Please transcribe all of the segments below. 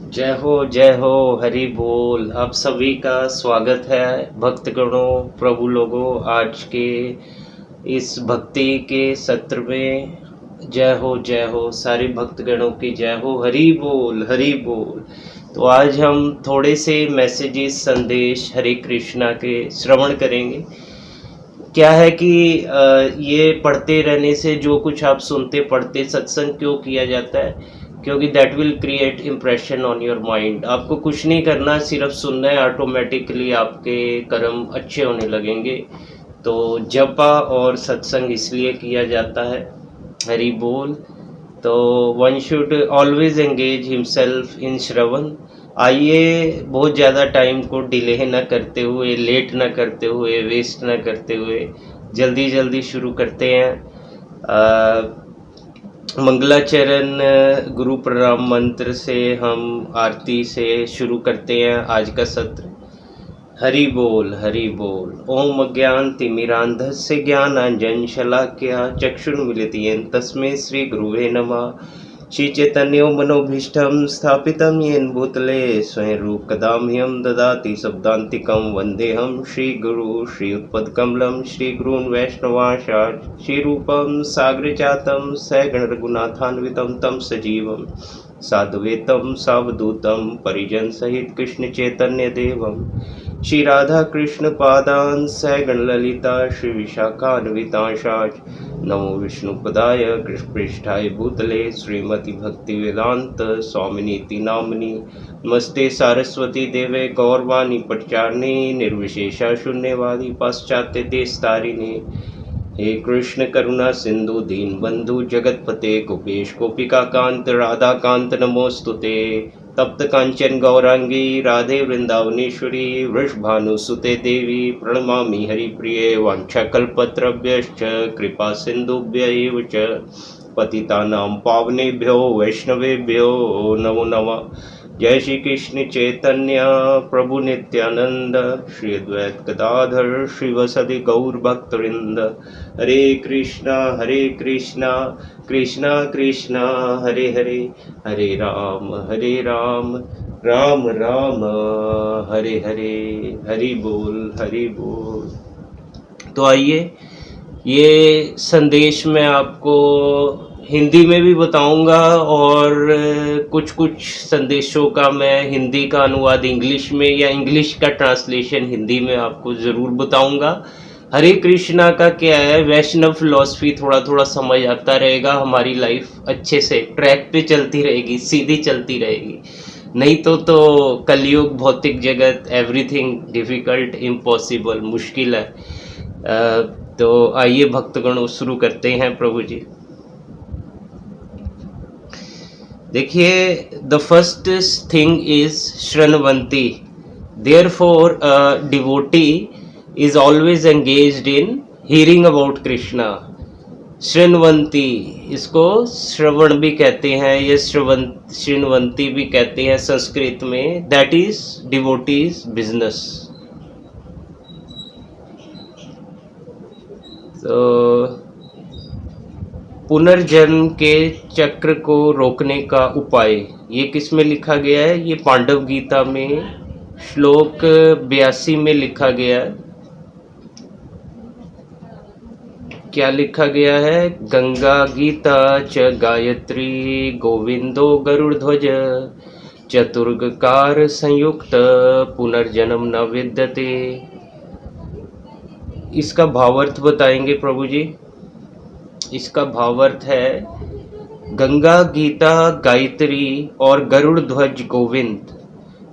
जय हो, हरि बोल। आप सभी का स्वागत है भक्तगणों, प्रभु लोगों, आज के इस भक्ति के सत्र में। जय हो, सारे भक्तगणों की जय हो, हरि बोल, हरि बोल। तो आज हम थोड़े से मैसेजेस, संदेश हरे कृष्णा के श्रवण करेंगे। क्या है कि ये पढ़ते रहने से, जो कुछ आप सुनते पढ़ते, सत्संग क्यों किया जाता है? क्योंकि that will create impression on your mind. आपको कुछ नहीं करना, सिर्फ सुनना है, ऑटोमेटिकली आपके कर्म अच्छे होने लगेंगे। तो जपा और सत्संग इसलिए किया जाता है, हरि बोल। तो one should always engage himself in shravan. आइए, बहुत ज़्यादा टाइम को डिले न करते हुए, लेट न करते हुए, वेस्ट न करते हुए, जल्दी जल्दी शुरू करते हैं। मंगलाचरण गुरु प्रणाम मंत्र से हम आरती से शुरू करते हैं आज का सत्र। हरि बोल, हरि बोल। ओम अज्ञानतिमिरान्धस्य ज्ञानाञ्जन शलाकया चक्षुर्मिलितं तस्मै श्री गुरुवे नमः। श्री चैतन्यो मनोभीष्टं स्थापितं येन भूतले स्वयं रूप कदा मह्यं ददाति शब्दान्तिकं वन्देऽहं श्रीगुरु श्रीयुतपदकमलं श्रीगुरून् वैष्णवांश्च श्रीरूपं साग्रजातं सगण रघुनाथान्वितं तं सजीवं साद्वैतं सावधूतं परिजन सहित कृष्ण चैतन्य देवं श्री राधा कृष्ण पादान सगण ललिता श्री विशाखान्वितांशाच नमो विष्णुपदाय कृष्णपृष्ठाय भूतले श्रीमती भक्ति वेदांत स्वामिनीति नामनि नमस्ते सारस्वती देवे गौरवाणी पटचारिणी निर्विशेषा शून्यवादी पाश्चात्य देशतारिणी। हे कृष्ण करुणा सिंधु दीन बंधु जगतपते गोपेश गोपिका कांत राधा कांत नमोस्तुते। तप्त कांचन गौरांगी राधे वृंदावनेश्वरी वृषभानुसुते देवी प्रणमामि हरिप्रिये। वाञ्छाकल्पतरुभ्यश्च कृपा सिन्धुभ्य एव च पतितानां पावनेभ्यो वैष्णवेभ्यो नमो नमः। जय श्री कृष्ण चैतन्य प्रभु नित्यानंद श्री अद्वैत गदाधर श्रीवसदि गौर भक्तवृंद। हरे कृष्णा कृष्णा कृष्णा हरे हरे, हरे राम राम राम हरे हरे। हरि बोल, हरि बोल। तो आइए, ये संदेश मैं आपको हिंदी में भी बताऊंगा और कुछ संदेशों का मैं हिंदी का अनुवाद इंग्लिश में या इंग्लिश का ट्रांसलेशन हिंदी में आपको ज़रूर बताऊंगा। हरे कृष्णा का क्या है, वैष्णव फिलॉसफी थोड़ा थोड़ा समझ आता रहेगा, हमारी लाइफ अच्छे से ट्रैक पे चलती रहेगी, सीधी चलती रहेगी। नहीं तो कलयुग, भौतिक जगत, एवरीथिंग डिफ़िकल्ट, इम्पॉसिबल, मुश्किल है। तो आइए भक्तगणों, शुरू करते हैं प्रभु जी। देखिए, the first thing is shrinvanti. Therefore a devotee is always engaged in hearing about Krishna. श्रृण्वन्ति, इसको श्रवण भी कहते हैं, ये श्रृण्वन्ति भी कहते हैं संस्कृत में। That is devotees business. तो पुनर्जन्म के चक्र को रोकने का उपाय, ये किस में लिखा गया है? ये पांडव गीता में श्लोक 82 में लिखा गया है। क्या लिखा गया है? गंगा गीता च गायत्री गोविंदो गरुड़ध्वज चतुर्गकार संयुक्त पुनर्जन्म न विद्यते। इसका भावार्थ बताएंगे प्रभु जी। इसका भावार्थ है, गंगा गीता गायत्री और गरुड़ ध्वज गोविंद।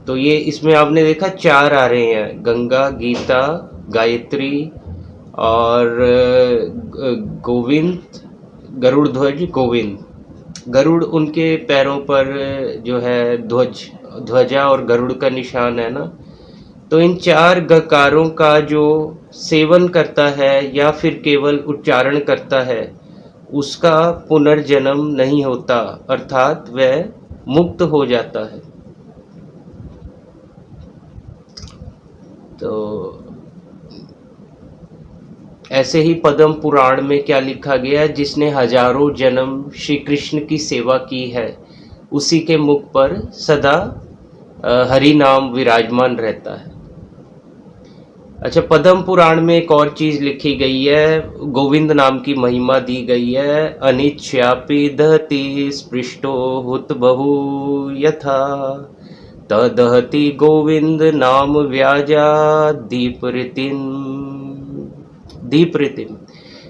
तो ये इसमें आपने देखा 4 आ रहे हैं, गंगा गीता गायत्री और गोविंद, गरुड़ ध्वज गोविंद। गरुड़ उनके पैरों पर जो है ध्वजा और गरुड़ का निशान है ना। तो इन 4 गकारों का जो सेवन करता है या फिर केवल उच्चारण करता है, उसका पुनर्जन्म नहीं होता, अर्थात वह मुक्त हो जाता है। तो ऐसे ही पद्म पुराण में क्या लिखा गया है? जिसने हजारों जन्म श्री कृष्ण की सेवा की है, उसी के मुख पर सदा हरि नाम विराजमान रहता है। अच्छा, पद्म पुराण में एक और चीज लिखी गई है, गोविंद नाम की महिमा दी गई है। अनिच्छापि दहति स्पृष्टो हुत बहु यथा तदहति गोविंद नाम व्याजा दीपरितिम।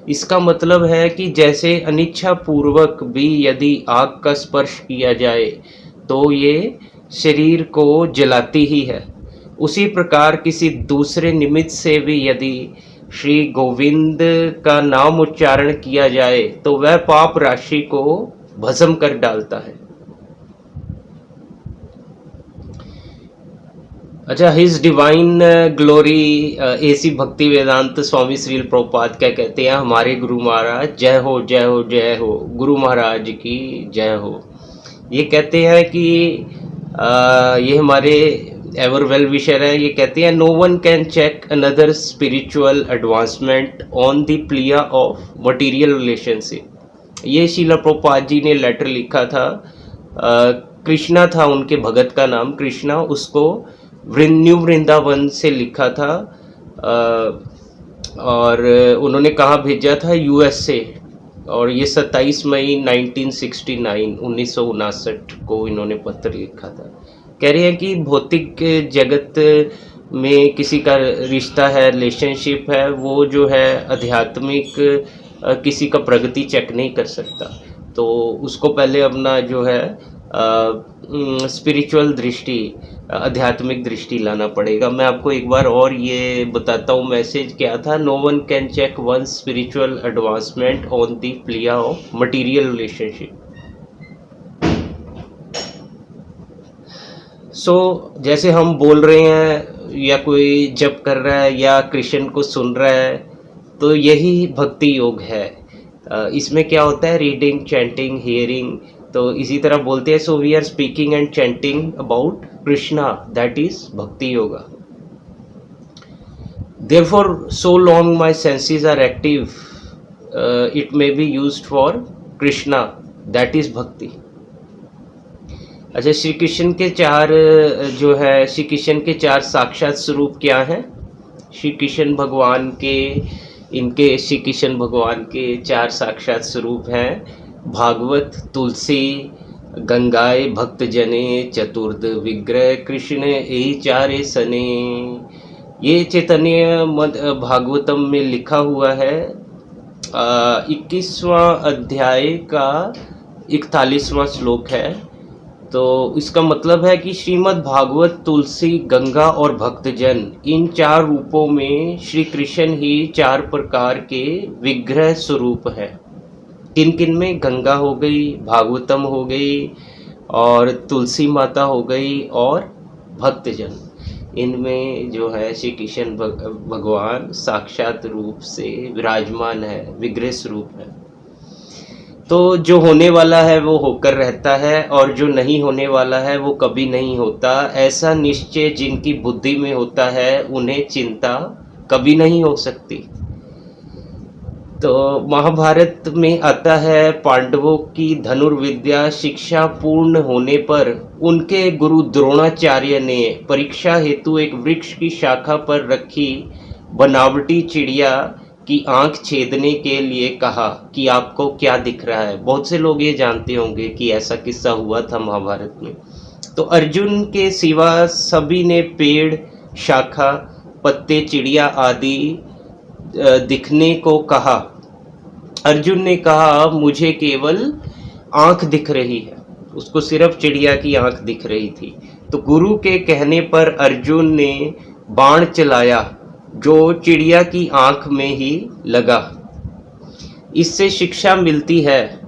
इसका मतलब है कि जैसे अनिच्छा पूर्वक भी यदि आग का स्पर्श किया जाए तो ये शरीर को जलाती ही है, उसी प्रकार किसी दूसरे निमित्त से भी यदि श्री गोविंद का नाम उच्चारण किया जाए तो वह पाप राशि को भस्म कर डालता है। अच्छा, हिज डिवाइन ग्लोरी ऐसी भक्ति वेदांत स्वामी श्रील प्रभुपाद क्या कहते हैं, हमारे गुरु महाराज जय हो जय हो जय हो, गुरु महाराज की जय हो। ये कहते हैं कि ये हमारे एवर वेल विशर है, ये कहते हैं no one can check another spiritual advancement on the plea of material relationship. ये श्रील प्रभुपाद जी ने लेटर लिखा था, कृष्णा था उनके भगत का नाम कृष्णा, उसको न्यू वृंदावन से लिखा था, और उन्होंने कहाँ भेजा था, यूएसए, और ये 27 मई 1969 को इन्होंने पत्र लिखा था। कह रहे हैं कि भौतिक जगत में किसी का रिश्ता है, रिलेशनशिप है, वो जो है आध्यात्मिक किसी का प्रगति चेक नहीं कर सकता, तो उसको पहले अपना जो है स्पिरिचुअल दृष्टि, आध्यात्मिक दृष्टि लाना पड़ेगा। मैं आपको एक बार और ये बताता हूँ मैसेज क्या था। No one can check one spiritual advancement on the plea of material relationship. So जैसे हम बोल रहे हैं या कोई जप कर रहा है या कृष्ण को सुन रहा है, तो यही भक्ति योग है। इसमें क्या होता है, रीडिंग, चैंटिंग, हियरिंग, तो इसी तरह बोलते हैं so we are speaking and chanting about Krishna, that is bhakti yoga. Therefore so long my senses are active it may be used for Krishna, that is bhakti. अच्छा, श्री कृष्ण के चार जो है, श्री कृष्ण के चार साक्षात स्वरूप क्या हैं? श्री कृष्ण भगवान के, इनके श्री कृष्ण भगवान के चार साक्षात स्वरूप हैं, भागवत, तुलसी, गंगाए भक्त जने, चतुर्थ विग्रह कृष्ण यही चारे सने। ये चैतन्य भागवतम में लिखा हुआ है, 21वां अध्याय का 41वां श्लोक है। तो इसका मतलब है कि श्रीमद् भागवत, तुलसी, गंगा और भक्तजन, इन चार रूपों में श्री कृष्ण ही चार प्रकार के विग्रह स्वरूप है। किन किन में? गंगा हो गई, भागवतम हो गई, और तुलसी माता हो गई, और भक्तजन। इनमें जो है श्री कृष्ण भगवान साक्षात रूप से विराजमान है, विग्रह स्वरूप है। तो जो होने वाला है वो होकर रहता है, और जो नहीं होने वाला है वो कभी नहीं होता। ऐसा निश्चय जिनकी बुद्धि में होता है उन्हें चिंता कभी नहीं हो सकती। तो महाभारत में आता है, पांडवों की धनुर्विद्या शिक्षा पूर्ण होने पर उनके गुरु द्रोणाचार्य ने परीक्षा हेतु एक वृक्ष की शाखा पर रखी बनावटी चिड़िया की आंख छेदने के लिए कहा कि आपको क्या दिख रहा है। बहुत से लोग ये जानते होंगे कि ऐसा किस्सा हुआ था महाभारत में। तो अर्जुन के सिवा सभी ने पेड़, शाखा, पत्ते, चिड़िया आदि दिखने को कहा। अर्जुन ने कहा मुझे केवल आंख दिख रही है, उसको सिर्फ चिड़िया की आंख दिख रही थी। तो गुरु के कहने पर अर्जुन ने बाण चलाया जो चिड़िया की आंख में ही लगा। इससे शिक्षा मिलती है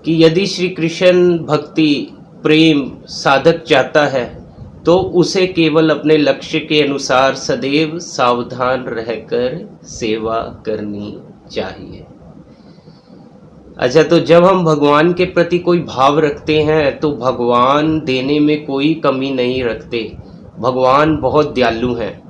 कि यदि श्री कृष्ण भक्ति प्रेम साधक चाहता है तो उसे केवल अपने लक्ष्य के अनुसार सदैव सावधान रहकर सेवा करनी चाहिए। अच्छा, तो जब हम भगवान के प्रति कोई भाव रखते हैं तो भगवान देने में कोई कमी नहीं रखते। भगवान बहुत दयालु हैं।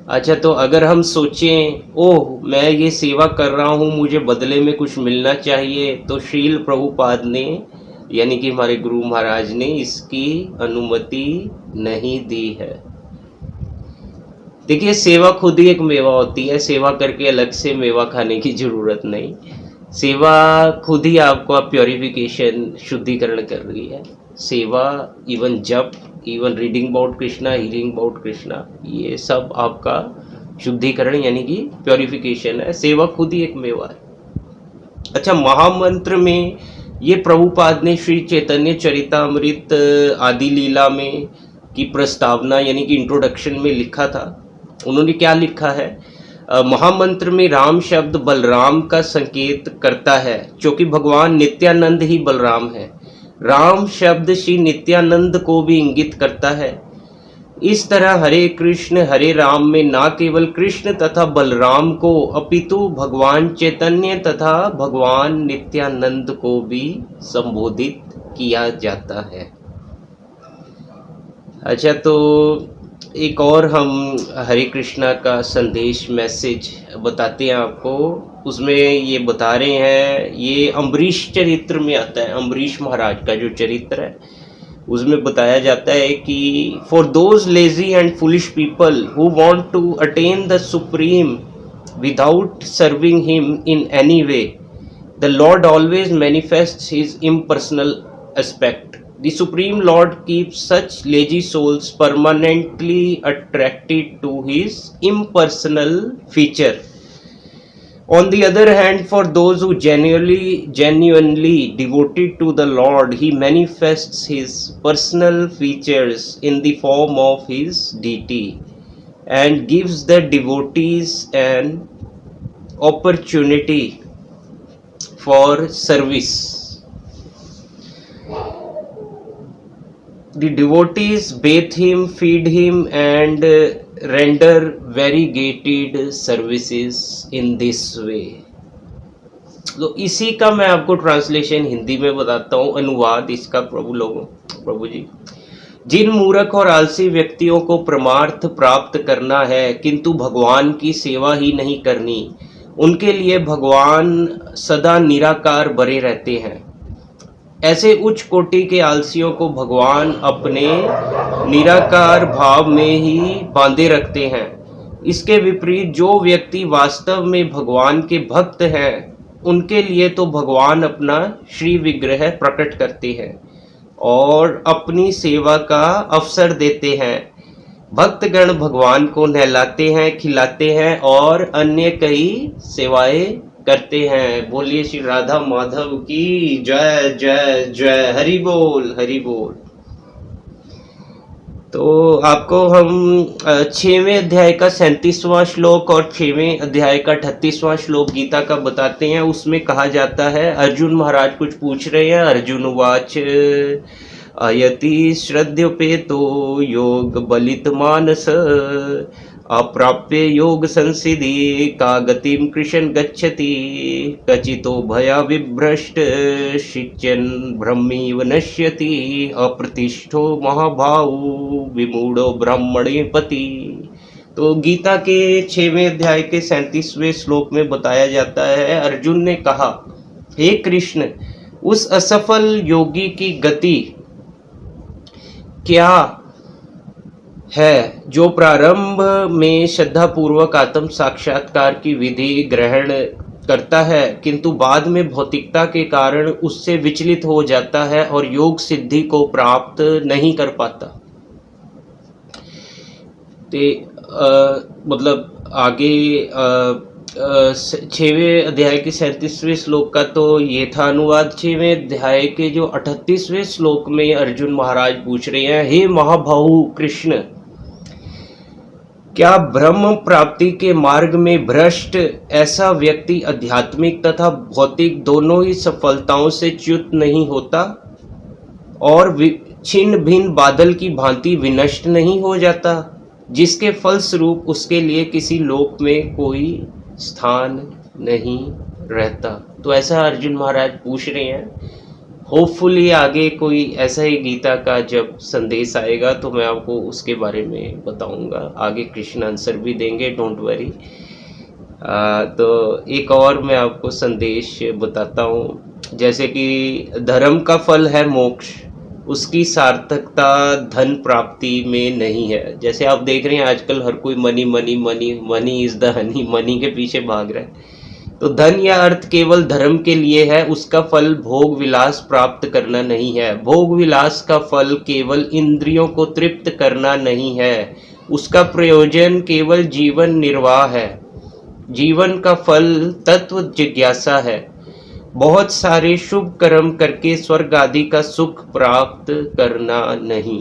अच्छा, तो अगर हम सोचें ओह मैं ये सेवा कर रहा हूँ, मुझे बदले में कुछ मिलना चाहिए, तो श्रील प्रभुपाद ने यानी कि हमारे गुरु महाराज ने इसकी अनुमति नहीं दी है। देखिए, सेवा खुद ही एक मेवा होती है, सेवा करके अलग से मेवा खाने की जरूरत नहीं। सेवा खुद ही आपको प्योरिफिकेशन, शुद्धिकरण कर रही है। सेवा, इवन जप, even reading about Krishna, hearing about Krishna, ये सब आपका शुद्धिकरण यानी कि प्योरिफिकेशन है। सेवा खुद ही एक मेवा है। अच्छा, महामंत्र में ये प्रभुपाद ने श्री चैतन्य चरितामृत आदि लीला में की प्रस्तावना यानी कि इंट्रोडक्शन में लिखा था। उन्होंने क्या लिखा है? महामंत्र में राम शब्द बलराम का संकेत करता है, क्योंकि भगवान नित्यानंद ही बलराम है। राम शब्द श्री नित्यानंद को भी इंगित करता है। इस तरह हरे कृष्ण हरे राम में ना केवल कृष्ण तथा बलराम को अपितु भगवान चैतन्य तथा भगवान नित्यानंद को भी संबोधित किया जाता है। अच्छा, तो एक और हम हरे कृष्णा का संदेश मैसेज बताते हैं आपको। उसमें ये बता रहे हैं, ये अम्बरीश चरित्र में आता है। अम्बरीश महाराज का जो चरित्र है उसमें बताया जाता है कि for those lazy and foolish people who want to attain the supreme without serving him in any way, the lord always manifests his impersonal aspect. The Supreme Lord keeps such lazy souls permanently attracted to his impersonal feature. On the other hand, for those who genuinely devoted to the Lord, he manifests his personal features in the form of his deity and gives the devotees an opportunity for service. The devotees bathe him, feed him and render variegated services in this way. तो इसी का मैं आपको translation Hindi में बताता हूँ, अनुवाद इसका प्रभु जी। जिन मूर्ख और आलसी व्यक्तियों को परमार्थ प्राप्त करना है किंतु भगवान की सेवा ही नहीं करनी, उनके लिए भगवान सदा निराकार बने रहते हैं। ऐसे उच्च कोटि के आलसियों को भगवान अपने निराकार भाव में ही बांधे रखते हैं। इसके विपरीत जो व्यक्ति वास्तव में भगवान के भक्त हैं, उनके लिए तो भगवान अपना श्री विग्रह प्रकट करते हैं और अपनी सेवा का अवसर देते हैं। भक्तगण भगवान को नहलाते हैं, खिलाते हैं और अन्य कई सेवाएं करते हैं। बोलिए श्री राधा माधव की जय जय जय। हरि बोल हरि बोल। तो आपको हम 6वें अध्याय का 37वां श्लोक और 6वें अध्याय का 38वां श्लोक गीता का बताते हैं। उसमें कहा जाता है, अर्जुन महाराज कुछ पूछ रहे हैं। अर्जुन उवाच अयति श्रद्धोपेतो योग बलित मानस अप्राप्य योग संसिद्धि का गतिम कृष्ण गच्छति कचितो भया विभ्रष्ट शिच्यन ब्रह्मीव नश्यति अप्रतिष्ठो महाभाऊ विमूढ़ो ब्राह्मणे पति। तो गीता के 6वें अध्याय के 37वें श्लोक में बताया जाता है, अर्जुन ने कहा, हे कृष्ण, उस असफल योगी की गति क्या है जो प्रारंभ में श्रद्धा पूर्वक आत्म साक्षात्कार की विधि ग्रहण करता है किंतु बाद में भौतिकता के कारण उससे विचलित हो जाता है और योग सिद्धि को प्राप्त नहीं कर पाता। मतलब आगे 6वें अध्याय के 37वें श्लोक का तो ये था अनुवाद। 6वें अध्याय के जो 38वें श्लोक में अर्जुन महाराज पूछ रहे हैं, हे महाबाहु कृष्ण, क्या ब्रह्म प्राप्ति के मार्ग में भ्रष्ट ऐसा व्यक्ति आध्यात्मिक तथा भौतिक दोनों ही सफलताओं से च्युत नहीं होता और छिन्न भिन्न बादल की भांति विनष्ट नहीं हो जाता, जिसके फलस्वरूप उसके लिए किसी लोक में कोई स्थान नहीं रहता? तो ऐसा अर्जुन महाराज पूछ रहे हैं। होपफुली आगे कोई ऐसा ही गीता का जब संदेश आएगा तो मैं आपको उसके बारे में बताऊंगा। आगे कृष्ण आंसर भी देंगे, डोंट वरी। तो एक और मैं आपको संदेश बताता हूँ। जैसे कि धर्म का फल है मोक्ष, उसकी सार्थकता धन प्राप्ति में नहीं है। जैसे आप देख रहे हैं आजकल हर कोई money money money, money is the honey, money के पीछे भाग रहा है। तो धन या अर्थ केवल धर्म के लिए है, उसका फल भोग विलास प्राप्त करना नहीं है। भोग विलास का फल केवल इंद्रियों को तृप्त करना नहीं है, उसका प्रयोजन केवल जीवन निर्वाह है। जीवन का फल तत्व जिज्ञासा है। बहुत सारे शुभ कर्म करके स्वर्ग आदि का सुख प्राप्त करना नहीं।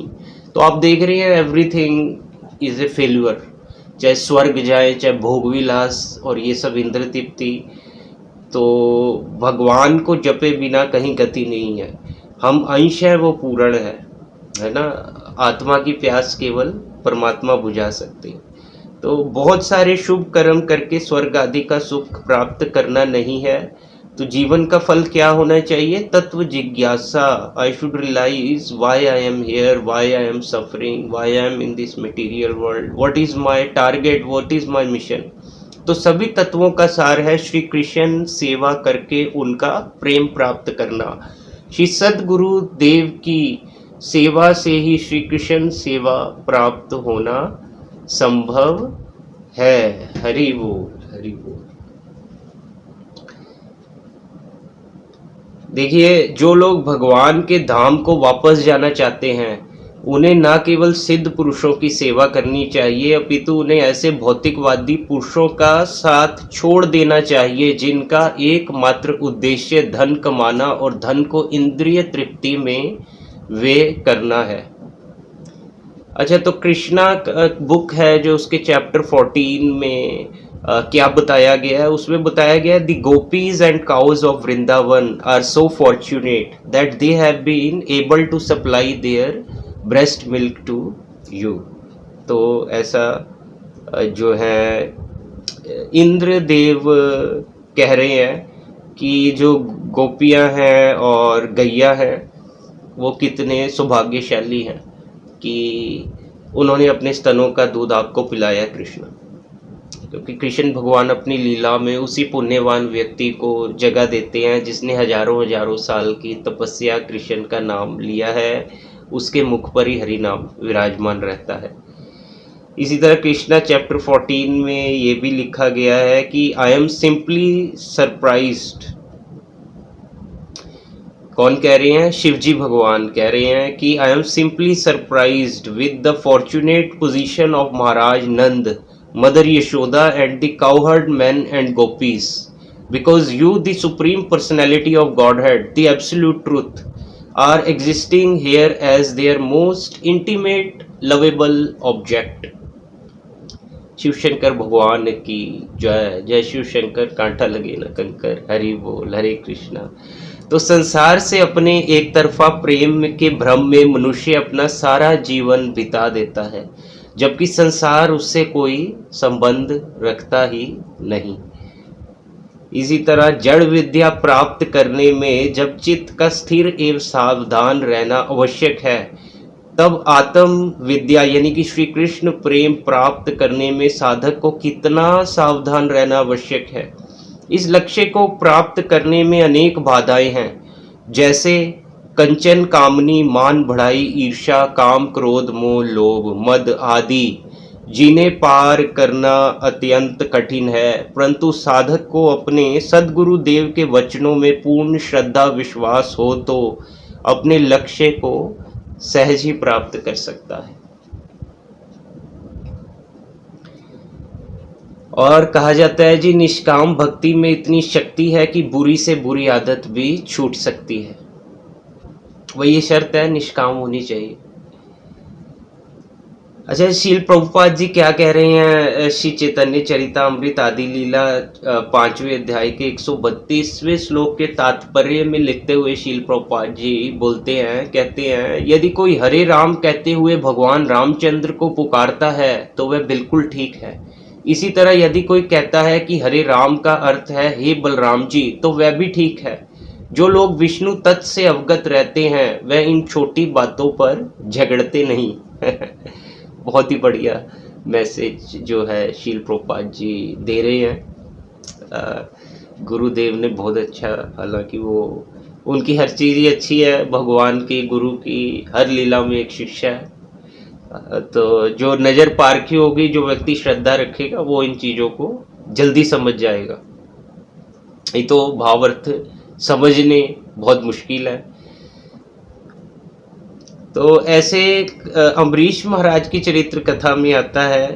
तो आप देख रहे हैं एवरीथिंग इज ए फेल्यूर, चाहे स्वर्ग जाए, चाहे भोग विलास और ये सब इंद्र तृप्ति, तो भगवान को जपे बिना कहीं गति नहीं है। हम अंश है, वो पूर्ण है ना। आत्मा की प्यास केवल परमात्मा बुझा सकते हैं। तो बहुत सारे शुभ कर्म करके स्वर्ग आदि का सुख प्राप्त करना नहीं है। तो जीवन का फल क्या होना चाहिए? तत्व जिज्ञासा। I should realise why I am here, why I am suffering, why I am in this material world, what is my target, what is my mission. तो सभी तत्वों का सार है श्री कृष्ण सेवा करके उनका प्रेम प्राप्त करना। श्री सद्गुरु देव की सेवा से ही श्री कृष्ण सेवा प्राप्त होना संभव है। हरि बोल, हरि बोल। देखिए, जो लोग भगवान के धाम को वापस जाना चाहते हैं, उन्हें ना केवल सिद्ध पुरुषों की सेवा करनी चाहिए, अपितु उन्हें ऐसे भौतिकवादी पुरुषों का साथ छोड़ देना चाहिए जिनका एकमात्र उद्देश्य धन कमाना और धन को इंद्रिय तृप्ति में व्यय करना है। अच्छा, तो कृष्णा बुक है जो उसके चैप्टर 14 में क्या बताया गया है? उसमें बताया गया the gopis and cows of Vrindavan are so fortunate that they have been able to supply their breast milk to you. तो ऐसा जो है इंद्र देव कह रहे हैं कि जो गोपियां हैं और गैया हैं वो कितने सौभाग्यशाली हैं कि उन्होंने अपने स्तनों का दूध आपको पिलाया कृष्ण। क्योंकि कृष्ण भगवान अपनी लीला में उसी पुण्यवान व्यक्ति को जगह देते हैं जिसने हजारों हजारों साल की तपस्या कृष्ण का नाम लिया है, उसके मुख पर ही हरि नाम विराजमान रहता है। इसी तरह कृष्णा चैप्टर 14 में ये भी लिखा गया है कि आई एम सिंपली सरप्राइज्ड। कौन कह रहे हैं? शिवजी भगवान कह रहे हैं कि I am simply surprised with the fortunate position of Maharaj Nand, Mother Yashoda and the cowherd men and gopis, because you, the supreme personality of Godhead, the absolute truth, are existing here as their most intimate, lovable object. Shiv Shankar भगवान की जय। जय शिव शंकर, कांटा लगे न कंकर। हरि बोल, हरे कृष्णा। तो संसार से अपने एक तरफा प्रेम के भ्रम में मनुष्य अपना सारा जीवन बिता देता है, जबकि संसार उससे कोई संबंध रखता ही नहीं। इसी तरह जड़ विद्या प्राप्त करने में जब चित्त का स्थिर एवं सावधान रहना आवश्यक है, तब आत्म विद्या यानी कि श्री कृष्ण प्रेम प्राप्त करने में साधक को कितना सावधान रहना आवश्यक है। इस लक्ष्य को प्राप्त करने में अनेक बाधाएं हैं, जैसे कंचन, कामनी, मान, बढ़ाई, ईर्ष्या, काम, क्रोध, मोह, लोभ, मद आदि, जिन्हें पार करना अत्यंत कठिन है, परंतु साधक को अपने सद्गुरु देव के वचनों में पूर्ण श्रद्धा विश्वास हो तो अपने लक्ष्य को सहज ही प्राप्त कर सकता है। और कहा जाता है जी, निष्काम भक्ति में इतनी शक्ति है कि बुरी से बुरी आदत भी छूट सकती है। वही ये शर्त है, निष्काम होनी चाहिए। अच्छा, शील प्रभुपाद जी क्या कह रहे हैं? श्री चैतन्य चरितामृत आदि लीला 5वें अध्याय के 132वें श्लोक के तात्पर्य में लिखते हुए शील प्रभुपाद जी बोलते हैं, कहते हैं, यदि कोई हरे राम कहते हुए भगवान रामचंद्र को पुकारता है तो वह बिल्कुल ठीक है। इसी तरह यदि कोई कहता है कि हरे राम का अर्थ है हे बलराम जी, तो वह भी ठीक है। जो लोग विष्णु तत्व से अवगत रहते हैं वह इन छोटी बातों पर झगड़ते नहीं। बहुत ही बढ़िया मैसेज जो है शील प्रभुपाद जी दे रहे हैं। गुरुदेव ने बहुत अच्छा, हालांकि वो उनकी हर चीज़ ही अच्छी है, भगवान की गुरु की हर लीला में एक शिक्षा है। तो जो नज़र पारखी होगी, जो व्यक्ति श्रद्धा रखेगा वो इन चीज़ों को जल्दी समझ जाएगा। ये तो भावार्थ समझने बहुत मुश्किल है। तो ऐसे अम्बरीश महाराज की चरित्र कथा में आता है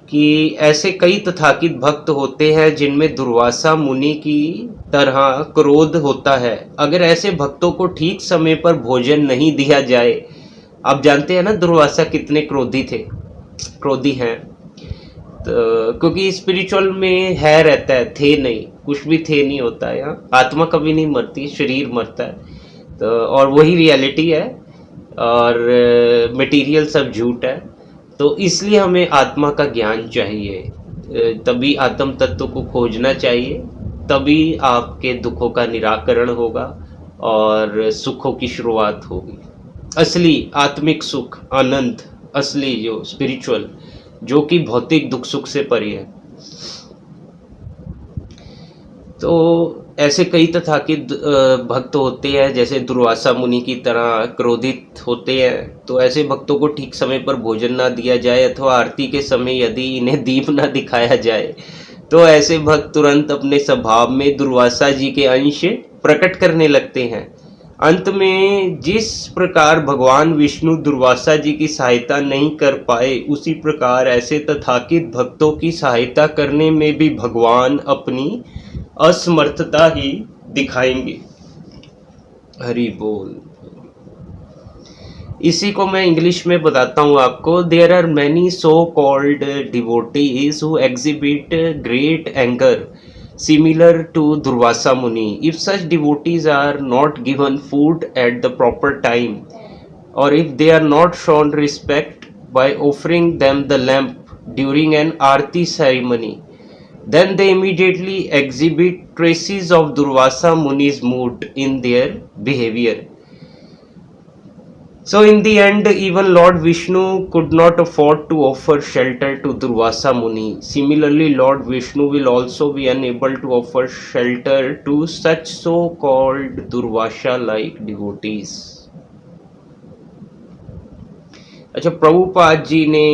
कि ऐसे कई तथाकथित भक्त होते हैं जिनमें दुर्वासा मुनि की तरह क्रोध होता है। अगर ऐसे भक्तों को ठीक समय पर भोजन नहीं दिया जाए, आप जानते हैं ना दुर्वासा कितने क्रोधी हैं। तो क्योंकि स्पिरिचुअल में है रहता है, थे नहीं, कुछ भी थे नहीं होता है यहाँ, आत्मा कभी नहीं मरती, शरीर मरता है। तो और वही रियलिटी है, और मटेरियल सब झूठ है। तो इसलिए हमें आत्मा का ज्ञान चाहिए, तभी आत्म तत्व को खोजना चाहिए, तभी आपके दुखों का निराकरण होगा और सुखों की शुरुआत होगी। असली आत्मिक सुख, आनंद, असली जो स्पिरिचुअल, जो कि भौतिक दुख सुख से परे है। तो ऐसे कई तथाकथित भक्त होते हैं जैसे दुर्वासा मुनि की तरह क्रोधित होते हैं। तो ऐसे भक्तों को ठीक समय पर भोजन ना दिया जाए अथवा आरती के समय यदि इन्हें दीप ना दिखाया जाए, तो ऐसे भक्त तुरंत अपने स्वभाव में दुर्वासा जी के अंश प्रकट करने लगते हैं। अंत में जिस प्रकार भगवान विष्णु दुर्वासा जी की सहायता नहीं कर पाए, उसी प्रकार ऐसे तथाकथित भक्तों की सहायता करने में भी भगवान अपनी असमर्थता ही दिखाएंगे। हरि बोल। इसी को मैं इंग्लिश में बताता हूँ आपको। There are many so called devotees who exhibit great anger similar to Durvasa Muni. If such devotees are not given food at the proper time, or if they are not shown respect by offering them the lamp during an arti ceremony, then they immediately exhibit traces of Durvasa Muni's mood in their behavior. So in the end, even Lord Vishnu could not afford to offer shelter to Durvasa Muni. Similarly, Lord Vishnu will also be unable to offer shelter to such so-called Durvasa-like devotees. अच्छा, प्रभुपाद जी ने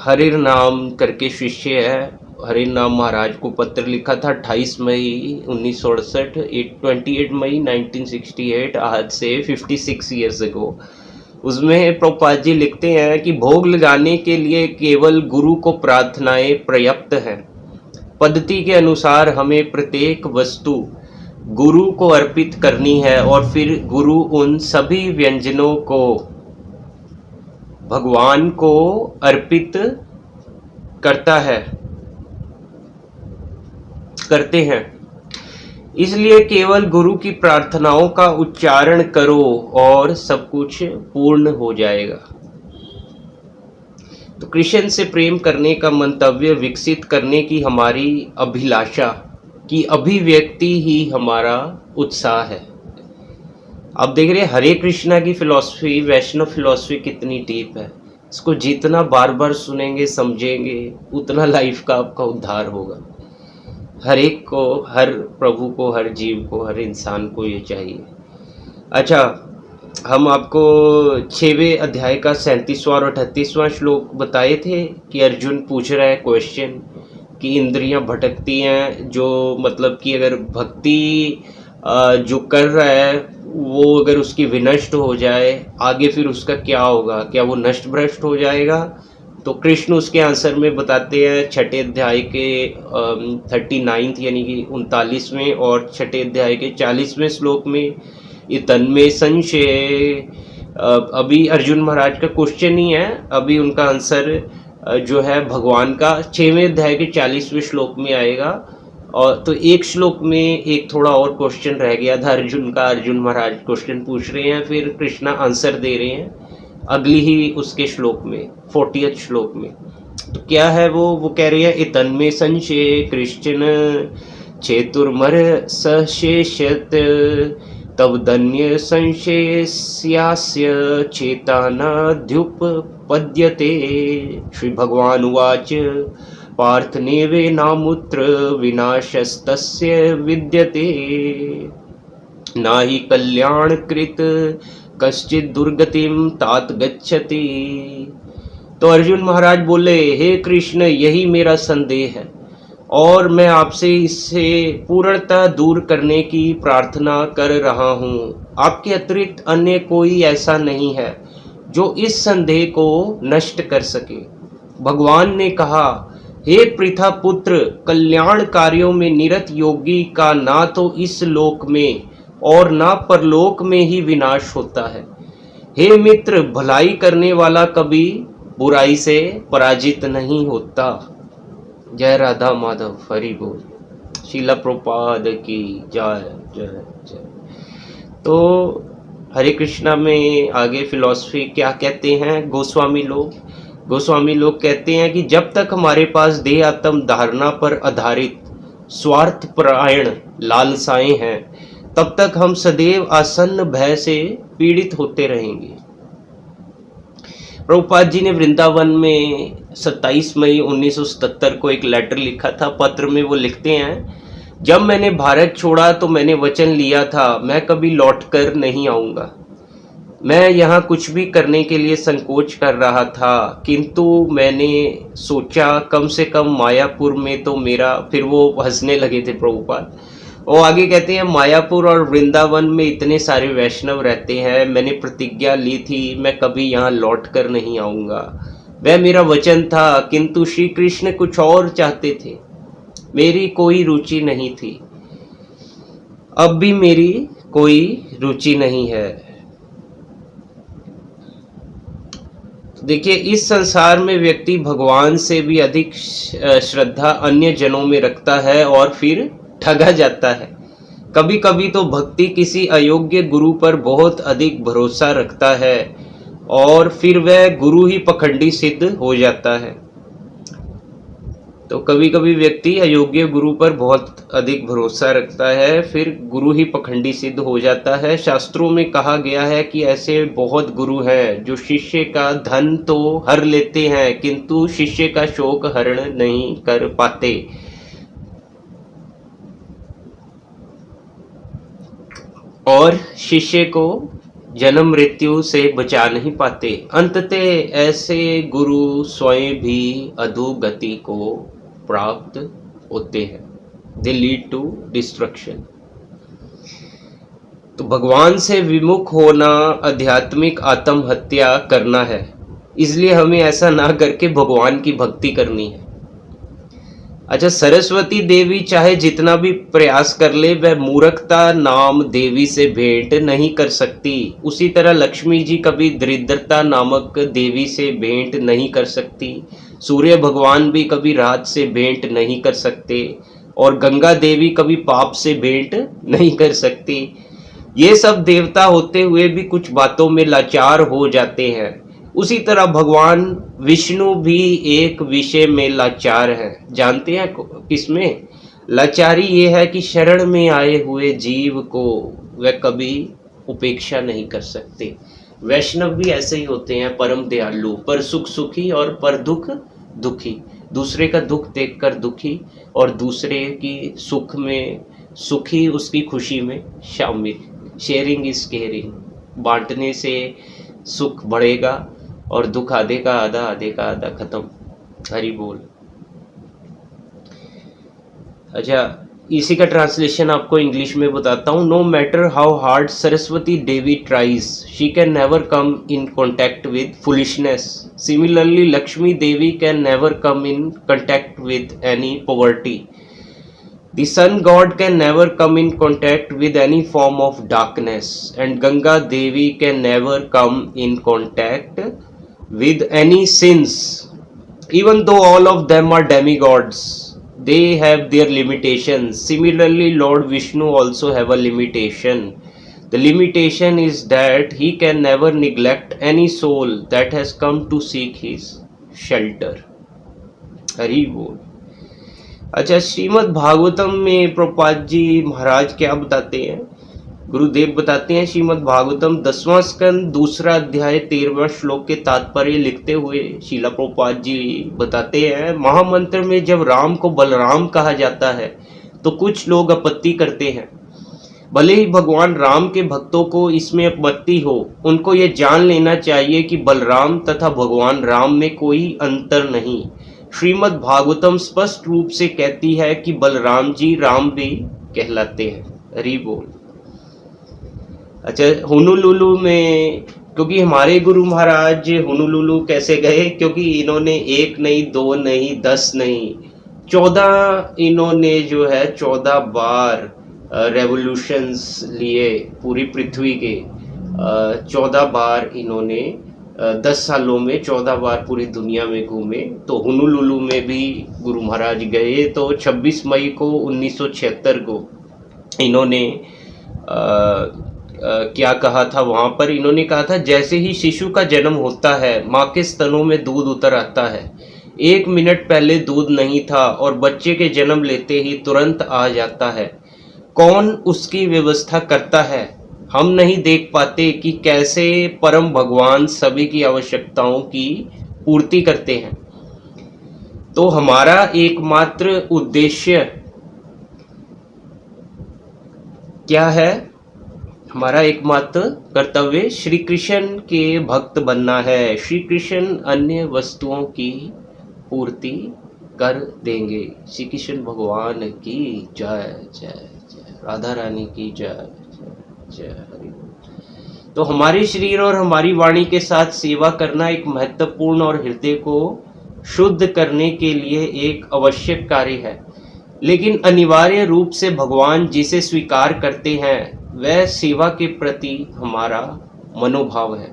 हरिर नाम करके शिष्य है, हरिर नाम महाराज को पत्र लिखा था 28 मई 1968, 28 मई 1968, आज से 56 ईयर्स अगो। उसमें प्रभुपाद जी लिखते हैं कि भोग लगाने के लिए केवल गुरु को प्रार्थनाएं पर्याप्त हैं। पद्धति के अनुसार हमें प्रत्येक वस्तु गुरु को अर्पित करनी है और फिर गुरु उन सभी व्यंजनों को भगवान को अर्पित करते हैं। इसलिए केवल गुरु की प्रार्थनाओं का उच्चारण करो और सब कुछ पूर्ण हो जाएगा। तो कृष्ण से प्रेम करने का मंतव्य विकसित करने की हमारी अभिलाषा की अभिव्यक्ति ही हमारा उत्साह है। आप देख रहे हैं हरे कृष्णा की फिलॉसफी, वैष्णव फिलॉसफी कितनी डीप है। इसको जितना बार बार सुनेंगे, समझेंगे, उतना लाइफ का आपका उद्धार होगा। हर एक को, हर प्रभु को, हर जीव को, हर इंसान को ये चाहिए। अच्छा, हम आपको 6वें अध्याय का 37वां और 38वां श्लोक बताए थे कि अर्जुन पूछ रहा है क्वेश्चन कि इंद्रियां भटकती हैं, जो मतलब कि अगर भक्ति जो कर रहा है वो अगर उसकी विनष्ट हो जाए, आगे फिर उसका क्या होगा? क्या वो नष्ट भ्रष्ट हो जाएगा? तो कृष्ण उसके आंसर में बताते हैं 6ठे अध्याय के 39 यानी कि 39वें और 6ठे अध्याय के 40वें श्लोक में, ये तन्मे संशय। अभी अर्जुन महाराज का क्वेश्चन ही है, अभी उनका आंसर जो है भगवान का 6वें अध्याय के 40वें श्लोक में आएगा। और तो एक श्लोक में एक थोड़ा और क्वेश्चन रह गया था अर्जुन का, अर्जुन महाराज क्वेश्चन पूछ रहे हैं, फिर कृष्णा आंसर दे रहे हैं अगली ही उसके श्लोक में, 40वें श्लोक में। तो क्या है वो कह रहे हैं इतन्मे संशय कृष्ण चेतुर्मर सशेषत तब धन्य संशयस्यास्य चेतानाद्युपपद्यते। श्री भगवान उवाच पार्थ नेवे नामुत्र विनाशस्तस्य विद्यते नाहि कल्याण कृत कश्चित दुर्गतिम तात गच्छति। तो अर्जुन महाराज बोले, हे कृष्ण, यही मेरा संदेह है और मैं आपसे इससे पूर्णतः दूर करने की प्रार्थना कर रहा हूँ। आपके अतिरिक्त अन्य कोई ऐसा नहीं है जो इस संदेह को नष्ट कर सके। भगवान ने कहा, हे पृथा पुत्र, कल्याण कार्यों में निरत योगी का ना तो इस लोक में और ना परलोक में ही विनाश होता है। हे मित्र, भलाई करने वाला कभी बुराई से पराजित नहीं होता। जय राधा माधव, हरि बोल। शीला प्रभुपाद की जय जय जय। तो हरे कृष्णा में आगे फिलॉसफी क्या कहते हैं गोस्वामी लोग कहते हैं कि जब तक हमारे पास देह आत्म धारणा पर आधारित स्वार्थपरायण लालसाएं हैं, तब तक हम सदैव आसन्न भय से पीड़ित होते रहेंगे। प्रभुपाद जी ने वृंदावन में 27 मई 1977 को एक लेटर लिखा था। पत्र में वो लिखते हैं, जब मैंने भारत छोड़ा तो मैंने वचन लिया था मैं कभी लौटकर नहीं आऊँगा। मैं यहाँ कुछ भी करने के लिए संकोच कर रहा था, किंतु मैंने सोचा कम से कम मायापुर में तो मेरा, फिर वो हंसने लगे थे प्रभुपाद। वो आगे कहते हैं, मायापुर और वृंदावन में इतने सारे वैष्णव रहते हैं, मैंने प्रतिज्ञा ली थी मैं कभी यहाँ लौट कर नहीं आऊँगा। वह मेरा वचन था, किंतु श्री कृष्ण कुछ और चाहते थे। मेरी कोई रुचि नहीं थी, अब भी मेरी कोई रुचि नहीं है। देखिए, इस संसार में व्यक्ति भगवान से भी अधिक श्रद्धा अन्य जनों में रखता है और फिर ठगा जाता है। कभी कभी तो भक्ति किसी अयोग्य गुरु पर बहुत अधिक भरोसा रखता है और फिर वह गुरु ही पखंडी सिद्ध हो जाता है। तो कभी कभी व्यक्ति अयोग्य गुरु पर बहुत अधिक भरोसा रखता है, फिर गुरु ही पखंडी सिद्ध हो जाता है। शास्त्रों में कहा गया है कि ऐसे बहुत गुरु हैं जो शिष्य का धन तो हर लेते हैं किंतु शिष्य का शोक हरण नहीं कर पाते। और शिष्य को जन्म मृत्यु से बचा नहीं पाते। अंततः ऐसे गुरु स्वयं भी अधोगति को प्राप्त होते हैं। They lead to destruction. तो भगवान से विमुख होना आध्यात्मिक आत्महत्या करना है, इसलिए हमें ऐसा ना करके भगवान की भक्ति करनी है। अच्छा, सरस्वती देवी चाहे जितना भी प्रयास कर ले, वह मूर्खता नाम देवी से भेंट नहीं कर सकती। उसी तरह लक्ष्मी जी कभी दरिद्रता नामक देवी से भेंट नहीं कर सकती। सूर्य भगवान भी कभी रात से भेंट नहीं कर सकते और गंगा देवी कभी पाप से भेंट नहीं कर सकती। ये सब देवता होते हुए भी कुछ बातों में लाचार हो जाते हैं। उसी तरह भगवान विष्णु भी एक विषय में लाचार है। जानते हैं किसमें? लाचारी ये है कि शरण में आए हुए जीव को वह कभी उपेक्षा नहीं कर सकते। वैष्णव भी ऐसे ही होते हैं, परम दयालु, पर सुख सुखी और पर दुख दुखी। दूसरे का दुख देखकर दुखी और दूसरे की सुख में सुखी, उसकी खुशी में शामिल। Sharing is caring. बांटने से सुख बढ़ेगा और दुख आधे का आधा खत्म। हरि बोल। अच्छा, इसी का ट्रांसलेशन आपको इंग्लिश में बताता हूँ। No matter how hard Saraswati Devi tries, she can never come in contact with foolishness. Similarly Lakshmi Devi can never come in contact with any poverty. The sun god can never come in contact with any form of darkness, and Ganga Devi can never come in contact with any sins. Even though all of them are demigods, they have their limitations. Similarly, Lord Vishnu also have a limitation. The limitation is that he can never neglect any soul that has come to seek his shelter. Hari Bol. अच्छा, श्रीमद् भागवतम में प्रभुपाद जी महाराज क्या बताते हैं गुरुदेव बताते हैं श्रीमद् भागवतम 10वां स्कंद 2रा अध्याय 13वां श्लोक के तात्पर्य लिखते हुए श्रीला प्रभुपाद जी बताते हैं, महामंत्र में जब राम को बलराम कहा जाता है तो कुछ लोग आपत्ति करते हैं। भले ही भगवान राम के भक्तों को इसमें आपत्ति हो, उनको ये जान लेना चाहिए कि बलराम तथा भगवान राम में कोई अंतर नहीं। श्रीमद् भागवतम स्पष्ट रूप से कहती है कि बलराम जी राम भी कहलाते हैं। हरि बोल। अच्छा, होनोलुलु में, क्योंकि हमारे गुरु महाराज होनोलुलु कैसे गए, क्योंकि इन्होंने 1 नहीं 2 नहीं 10 नहीं 14 इन्होंने जो है 14 बार रेवोल्यूशंस लिए पूरी पृथ्वी के। 14 बार इन्होंने 10 सालों में 14 बार पूरी दुनिया में घूमे। तो होनोलुलु में भी गुरु महाराज गए। तो 26 मई को 1976 को इन्होंने क्या कहा था वहाँ पर, इन्होंने कहा था, जैसे ही शिशु का जन्म होता है माँ के स्तनों में दूध उतर आता है। 1 मिनट पहले दूध नहीं था और बच्चे के जन्म लेते ही तुरंत आ जाता है। कौन उसकी व्यवस्था करता है? हम नहीं देख पाते कि कैसे परम भगवान सभी की आवश्यकताओं की पूर्ति करते हैं। तो हमारा एकमात्र उद्देश्य क्या है? हमारा एकमात्र कर्तव्य श्री कृष्ण के भक्त बनना है। श्री कृष्ण अन्य वस्तुओं की पूर्ति कर देंगे। श्री कृष्ण भगवान की जय जय जय, राधा रानी की जय जय जय, हरि। तो हमारे शरीर और हमारी वाणी के साथ सेवा करना एक महत्वपूर्ण और हृदय को शुद्ध करने के लिए एक आवश्यक कार्य है, लेकिन अनिवार्य रूप से भगवान जिसे स्वीकार करते हैं वह सेवा के प्रति हमारा मनोभाव है।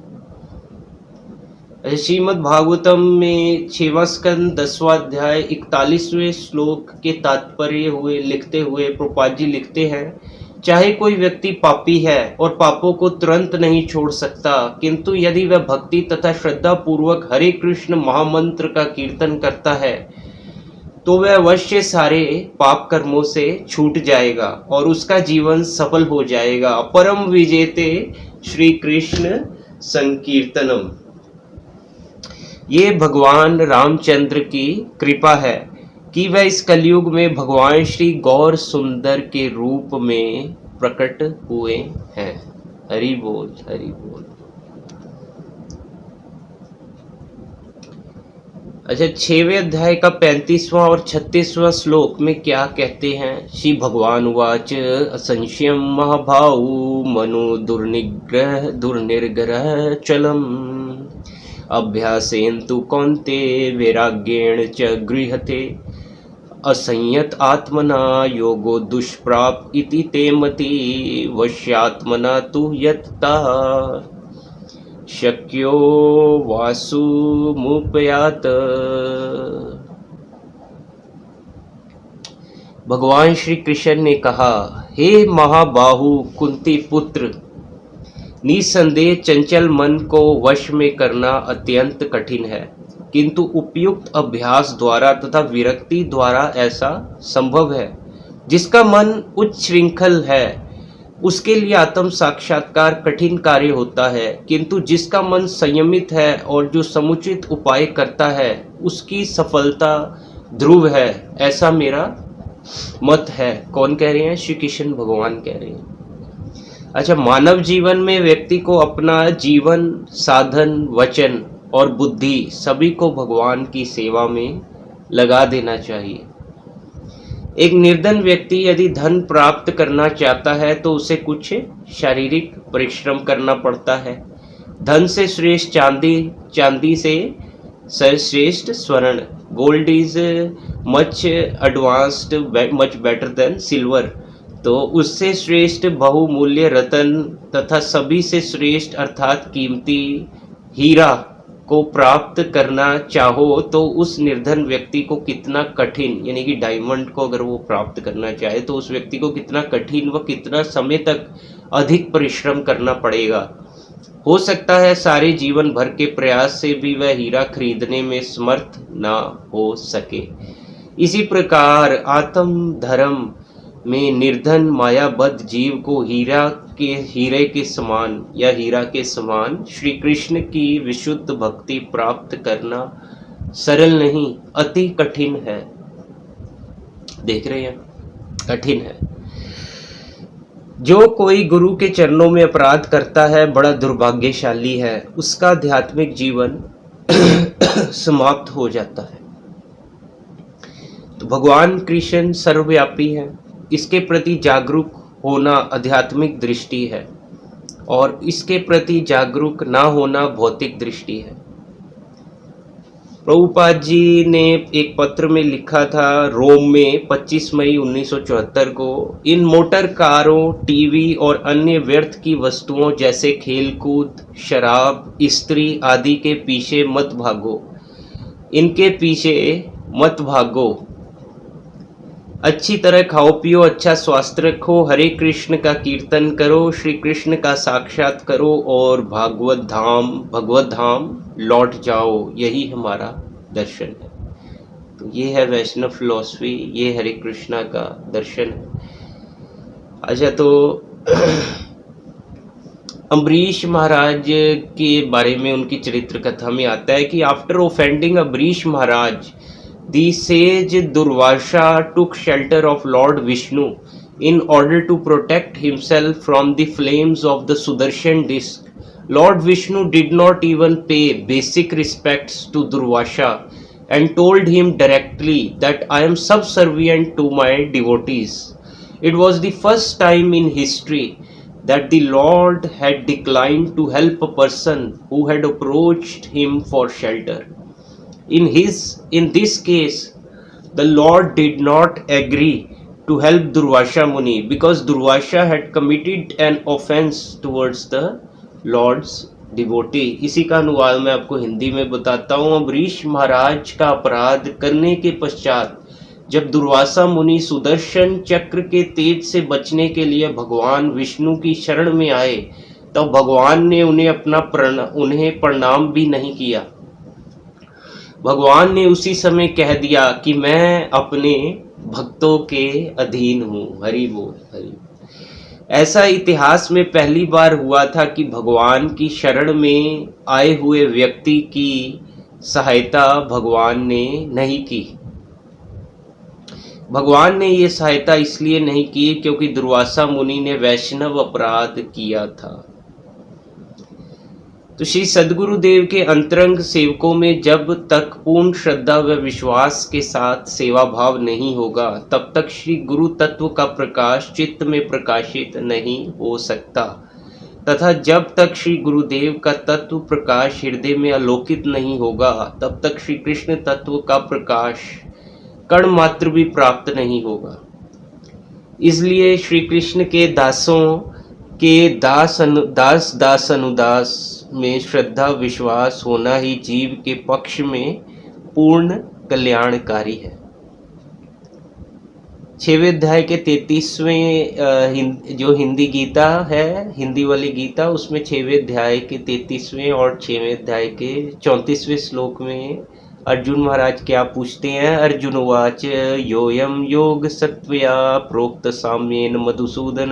श्रीमद् भागवतम में 6वां स्कंद 10वां अध्याय 41वें श्लोक के तात्पर्य हुए लिखते हुए प्रभुपाद जी लिखते हैं, चाहे कोई व्यक्ति पापी है और पापों को तुरंत नहीं छोड़ सकता, किंतु यदि वह भक्ति तथा श्रद्धा पूर्वक हरे कृष्ण महामंत्र का कीर्तन करता है तो वह अवश्य सारे पाप कर्मों से छूट जाएगा और उसका जीवन सफल हो जाएगा। परम विजेते श्री कृष्ण संकीर्तनम। ये भगवान रामचंद्र की कृपा है कि वह इस कलयुग में भगवान श्री गौर सुंदर के रूप में प्रकट हुए हैं। हरि बोल, हरि बोल। अच्छा, 6वें अध्याय का 35वां और 36वां श्लोक में क्या कहते हैं? श्री भगवान वाच, असंशयम महाभाऊ मनो दुर्निर्ग्रह चलम अभ्यासेन तु कौन्ते वैराग्येण च गृह्यते असंयत आत्मना योगो दुष्प्राप इति ते मति वश्यात्मना तु यत्ता शक्यो वासुमुपयात। भगवान श्री कृष्ण ने कहा, हे महाबाहु कुंती पुत्र, निसंदेह चंचल मन को वश में करना अत्यंत कठिन है, किंतु उपयुक्त अभ्यास द्वारा तथा विरक्ति द्वारा ऐसा संभव है। जिसका मन उच्च श्रृंखल है उसके लिए आत्म साक्षात्कार कठिन कार्य होता है, किंतु जिसका मन संयमित है और जो समुचित उपाय करता है उसकी सफलता ध्रुव है, ऐसा मेरा मत है। कौन कह रहे हैं? श्री कृष्ण भगवान कह रहे हैं। अच्छा, मानव जीवन में व्यक्ति को अपना जीवन, साधन, वचन और बुद्धि सभी को भगवान की सेवा में लगा देना चाहिए। एक निर्धन व्यक्ति यदि धन प्राप्त करना चाहता है तो उसे कुछ शारीरिक परिश्रम करना पड़ता है। धन से श्रेष्ठ चांदी, चांदी से श्रेष्ठ स्वर्ण, gold is much advanced, much better than silver. तो उससे श्रेष्ठ बहुमूल्य रत्न तथा सभी से श्रेष्ठ अर्थात कीमती हीरा को प्राप्त करना चाहो तो उस निर्धन व्यक्ति को कितना कठिन, यानी कि डायमंड को अगर वो प्राप्त करना चाहे तो उस व्यक्ति को कितना कठिन व कितना समय तक अधिक परिश्रम करना पड़ेगा। हो सकता है सारे जीवन भर के प्रयास से भी वह हीरा खरीदने में समर्थ ना हो सके। इसी प्रकार आत्म धर्म में निर्धन मायाबद्ध जीव को हीरे के समान या हीरा के समान श्री कृष्ण की विशुद्ध भक्ति प्राप्त करना सरल नहीं, अति कठिन है। देख रहे हैं, कठिन है। जो कोई गुरु के चरणों में अपराध करता है बड़ा दुर्भाग्यशाली है, उसका आध्यात्मिक जीवन समाप्त हो जाता है। तो भगवान कृष्ण सर्वव्यापी है, इसके प्रति जागरूक होना आध्यात्मिक दृष्टि है और इसके प्रति जागरूक ना होना भौतिक दृष्टि है। प्रभुपाद जी ने एक पत्र में लिखा था रोम में 25 मई 1974 को, इन मोटर कारों, टीवी और अन्य व्यर्थ की वस्तुओं जैसे खेलकूद, शराब, स्त्री आदि के पीछे मत भागो, इनके पीछे मत भागो। अच्छी तरह खाओ पियो, अच्छा स्वास्थ्य रखो, हरे कृष्ण का कीर्तन करो, श्री कृष्ण का साक्षात करो और भगवत धाम लौट जाओ। यही हमारा दर्शन है। तो ये है वैष्णव फिलॉसफी, ये हरे कृष्णा का दर्शन है। अच्छा, तो अम्बरीश महाराज के बारे में उनकी चरित्र कथा में आता है कि after offending Ambarish Maharaj, the sage Durvasha took shelter of Lord Vishnu in order to protect himself from the flames of the Sudarshan disc. Lord Vishnu did not even pay basic respects to Durvasha and told him directly that I am subservient to my devotees. It was the first time in history that the Lord had declined to help a person who had approached him for shelter. In this case, the Lord did not agree to help Durvasha Muni because Durvasha had committed an offense towards the Lord's devotee. इसी का अनुवाद मैं आपको हिंदी में बताता हूँ। अम्बरीश महाराज का अपराध करने के पश्चात जब दुर्वासा मुनि सुदर्शन चक्र के तेज से बचने के लिए भगवान विष्णु की शरण में आए, तब भगवान ने उन्हें प्रणाम भी नहीं किया। भगवान ने उसी समय कह दिया कि मैं अपने भक्तों के अधीन हूँ। हरि बोल, हरि। ऐसा इतिहास में पहली बार हुआ था कि भगवान की शरण में आए हुए व्यक्ति की सहायता भगवान ने नहीं की। भगवान ने ये सहायता इसलिए नहीं की क्योंकि दुर्वासा मुनि ने वैष्णव अपराध किया था। तो श्री सद्गुरुदेव के अंतरंग सेवकों में जब तक पूर्ण श्रद्धा व विश्वास के साथ सेवा भाव नहीं होगा, तब तक श्री गुरु तत्व का प्रकाश चित्त में प्रकाशित नहीं हो सकता, तथा जब तक श्री गुरुदेव का तत्व प्रकाश हृदय में आलोकित नहीं होगा, तब तक श्री कृष्ण तत्व का प्रकाश कण मात्र भी प्राप्त नहीं होगा। इसलिए श्री कृष्ण के दासों के दास अनुदास में श्रद्धा विश्वास होना ही जीव के पक्ष में पूर्ण कल्याणकारी है। 6वें अध्याय के 33वें जो हिंदी गीता है, हिंदी वाली गीता, उसमें 6वें अध्याय के 33वें और 6वें अध्याय के 34वें श्लोक में अर्जुन महाराज क्या पूछते हैं। अर्जुन उवाच योयम योग सत्वया प्रोक्त साम्येन मधुसूदन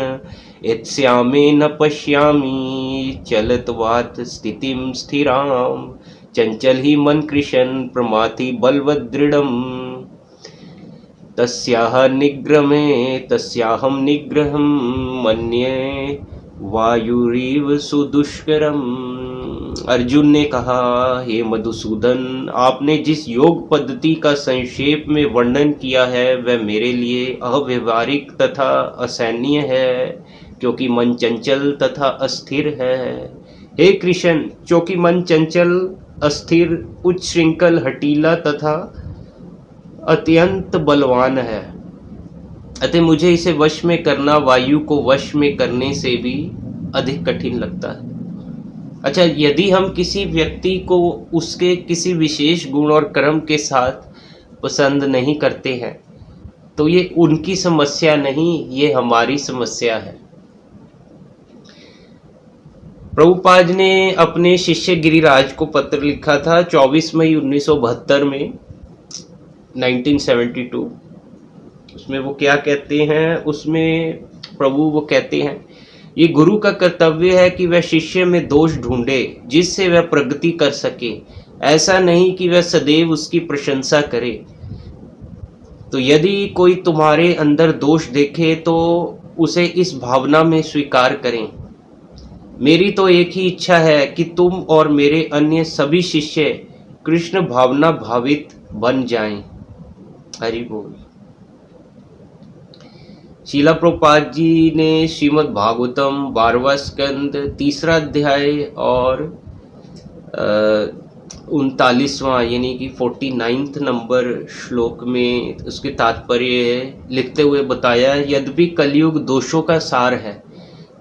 यत्स्यामेन पश्यामि चलतवात स्थितिम स्थिराम चंचल ही मन कृष्ण प्रमाथि बलवदृढ़म तस्याह निग्रमे तस्याहम निग्रहम मन्ये वायुरीव सुदुष्करम। अर्जुन ने कहा, हे मधुसूदन, आपने जिस योग पद्धति का संक्षेप में वर्णन किया है वह मेरे लिए अव्यवहारिक तथा असहनीय है, क्योंकि मन चंचल तथा अस्थिर है। हे कृष्ण, क्योंकि मन चंचल, अस्थिर, उच्च श्रृंखल, हटीला तथा अत्यंत बलवान है, अतः मुझे इसे वश में करना वायु को वश में करने से भी अधिक कठिन लगता है। अच्छा, यदि हम किसी व्यक्ति को उसके किसी विशेष गुण और कर्म के साथ पसंद नहीं करते हैं, तो ये उनकी समस्या नहीं, ये हमारी समस्या है। प्रभुपाद ने अपने शिष्य गिरिराज को पत्र लिखा था 24 मई 1972 में 1972। उसमें वो क्या कहते हैं, उसमें प्रभु वो कहते हैं, ये गुरु का कर्तव्य है कि वह शिष्य में दोष ढूंढे जिससे वह प्रगति कर सके, ऐसा नहीं कि वह सदैव उसकी प्रशंसा करे। तो यदि कोई तुम्हारे अंदर दोष देखे तो उसे इस भावना में स्वीकार करें, मेरी तो एक ही इच्छा है कि तुम और मेरे अन्य सभी शिष्य कृष्ण भावना भावित बन जाएं। हरि बोल। शीला प्रभुपाद जी ने श्रीमद् भागवतम 12वां स्कंद 3रा अध्याय और 39वां यानी कि 49th नंबर श्लोक में उसके तात्पर्य लिखते हुए बताया, यद्यपि कलयुग दोषों का सार है,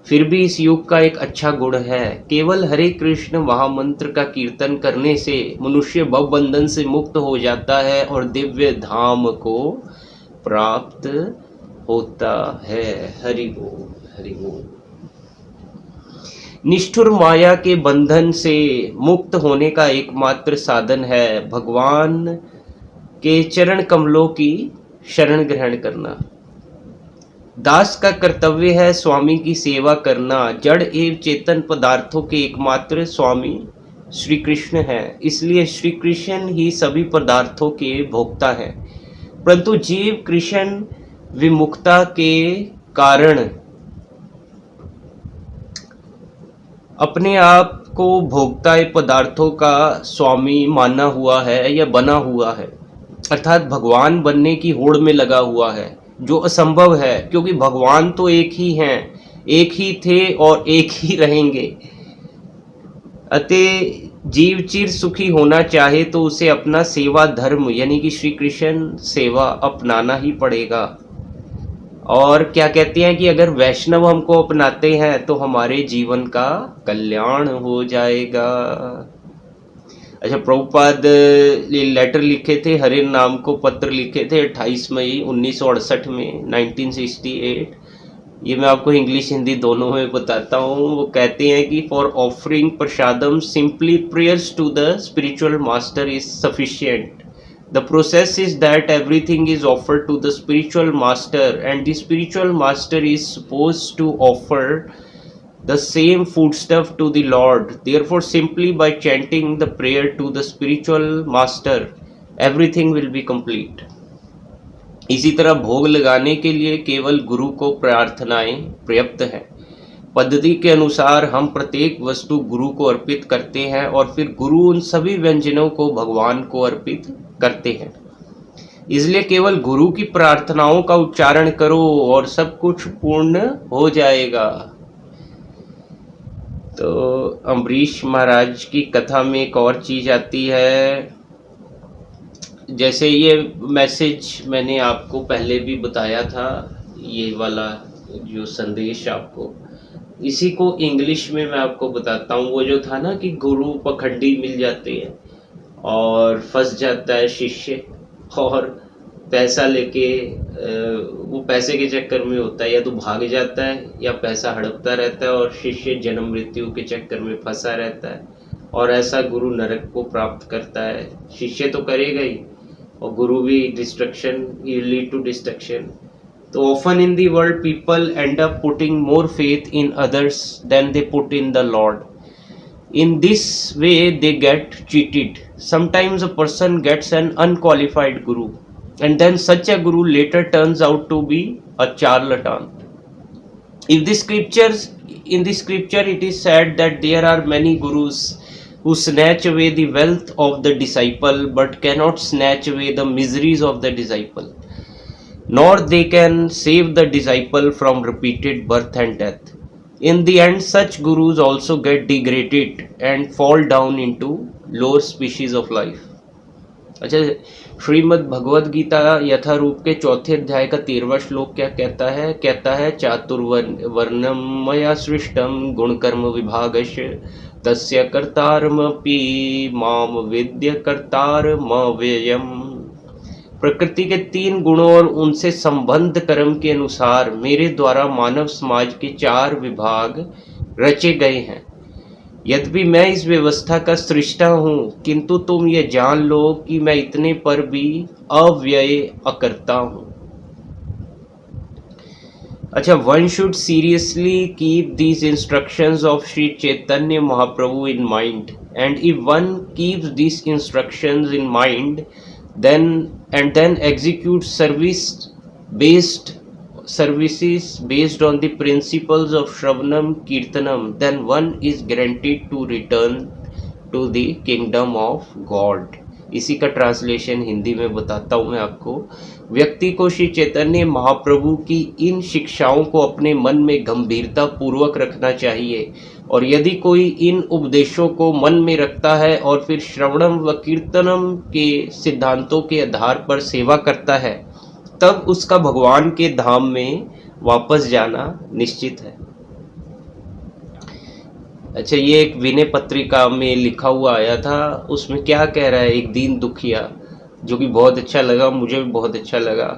फिर भी इस युग का एक अच्छा गुण है। केवल हरे कृष्ण महामंत्र का कीर्तन करने से मनुष्य भव बंधन से मुक्त हो जाता है और दिव्य धाम को प्राप्त होता है। हरि बोल, हरि बोल। निष्ठुर माया के बंधन से मुक्त होने का एकमात्र साधन है भगवान के चरण कमलों की शरण ग्रहण करना। दास का कर्तव्य है स्वामी की सेवा करना। जड़ एवं चेतन पदार्थों के एकमात्र स्वामी श्री कृष्ण हैं, इसलिए श्री कृष्ण ही सभी पदार्थों के भोक्ता हैं। परंतु जीव कृष्ण विमुक्ता के कारण अपने आप को भोक्ता पदार्थों का स्वामी माना हुआ है या बना हुआ है, अर्थात भगवान बनने की होड़ में लगा हुआ है, जो असंभव है, क्योंकि भगवान तो एक ही हैं, एक ही थे और एक ही रहेंगे। अतः जीव चिर सुखी होना चाहे तो उसे अपना सेवा धर्म यानी कि श्री कृष्ण सेवा अपनाना ही पड़ेगा। और क्या कहते हैं कि अगर वैष्णव हमको अपनाते हैं तो हमारे जीवन का कल्याण हो जाएगा। अच्छा, प्रभुपाद लेटर लिखे थे, हरे नाम को पत्र लिखे थे 28 मई 1968 में 1968। ये मैं आपको इंग्लिश हिंदी दोनों में बताता हूँ। वो कहते हैं कि for offering prasadam simply prayers to the spiritual master is sufficient. The process is that everything is offered to the spiritual master, and the spiritual master is supposed to offer the same foodstuff to the Lord. Therefore, simply by chanting the prayer to the spiritual master, everything will be complete. इसी तरह भोग लगाने के लिए केवल गुरु को प्रार्थनाएं पर्याप्त हैं। पद्धति के अनुसार हम प्रत्येक वस्तु गुरु को अर्पित करते हैं और फिर गुरु उन सभी व्यंजनों को भगवान को अर्पित करते हैं। इसलिए केवल गुरु की प्रार्थनाओं का उच्चारण करो और सब कुछ पूर्ण हो जाएगा। तो अम्बरीश महाराज की कथा में एक और चीज आती है, जैसे ये मैसेज मैंने आपको पहले भी बताया था, ये वाला जो संदेश आपको, इसी को इंग्लिश में मैं आपको बताता हूँ। वो जो था ना कि गुरु पखंडी मिल जाते हैं और फंस जाता है शिष्य और पैसा लेके वो पैसे के चक्कर में होता है, या तो भाग जाता है या पैसा हड़पता रहता है और शिष्य जन्म मृत्यु के चक्कर में फंसा रहता है, और ऐसा गुरु नरक को प्राप्त करता है। शिष्य तो करेगा ही और गुरु भी destruction, lead to destruction. So often in the world people end up putting more faith in others than they put in the Lord. In this way they get cheated. Sometimes a person gets an unqualified guru, and then such a guru later turns out to be a charlatan. In the scripture it is said that there are many gurus who snatch away the wealth of the disciple but cannot snatch away the miseries of the disciple, nor they can save the disciple from repeated birth and death. In the end, such gurus also get degraded and fall down into lower species of life. अच्छा, श्रीमद् भगवद गीता यथारूप के 4थे अध्याय का 13वां श्लोक क्या कहता है? कहता है, चातुर्वर्णम मया सृष्टम गुण कर्म विभागश तस्य कर्तारमपि माम विद्य कर्तारमव्ययम्। प्रकृति के 3 गुणों और उनसे संबंध कर्म के अनुसार मेरे द्वारा मानव समाज के 4 विभाग रचे गए हैं। यद्यपि मैं इस व्यवस्था का सृष्टा हूँ, किंतु तुम ये जान लो कि मैं इतने पर भी अव्यय अकर्ता हूँ। अच्छा, one should seriously keep these instructions of Shri Chaitanya Mahaprabhu in mind, and if one keeps these instructions in mind then execute services based on the principles of Shravanam Kirtanam, then one is guaranteed to return to the kingdom of God। इसी का translation Hindi में बताता हूँ मैं आपको। व्यक्ति को श्री चैतन्य महाप्रभु की इन शिक्षाओं को अपने मन में गंभीरता पूर्वक रखना चाहिए, और यदि कोई इन उपदेशों को मन में रखता है और फिर श्रवणम व कीर्तनम के सिद्धांतों के आधार पर सेवा करता है, तब उसका भगवान के धाम में वापस जाना निश्चित है। अच्छा, ये एक विनय पत्रिका में लिखा हुआ आया था, उसमें क्या कह रहा है एक दीन दुखिया, जो कि बहुत अच्छा लगा, मुझे भी बहुत अच्छा लगा।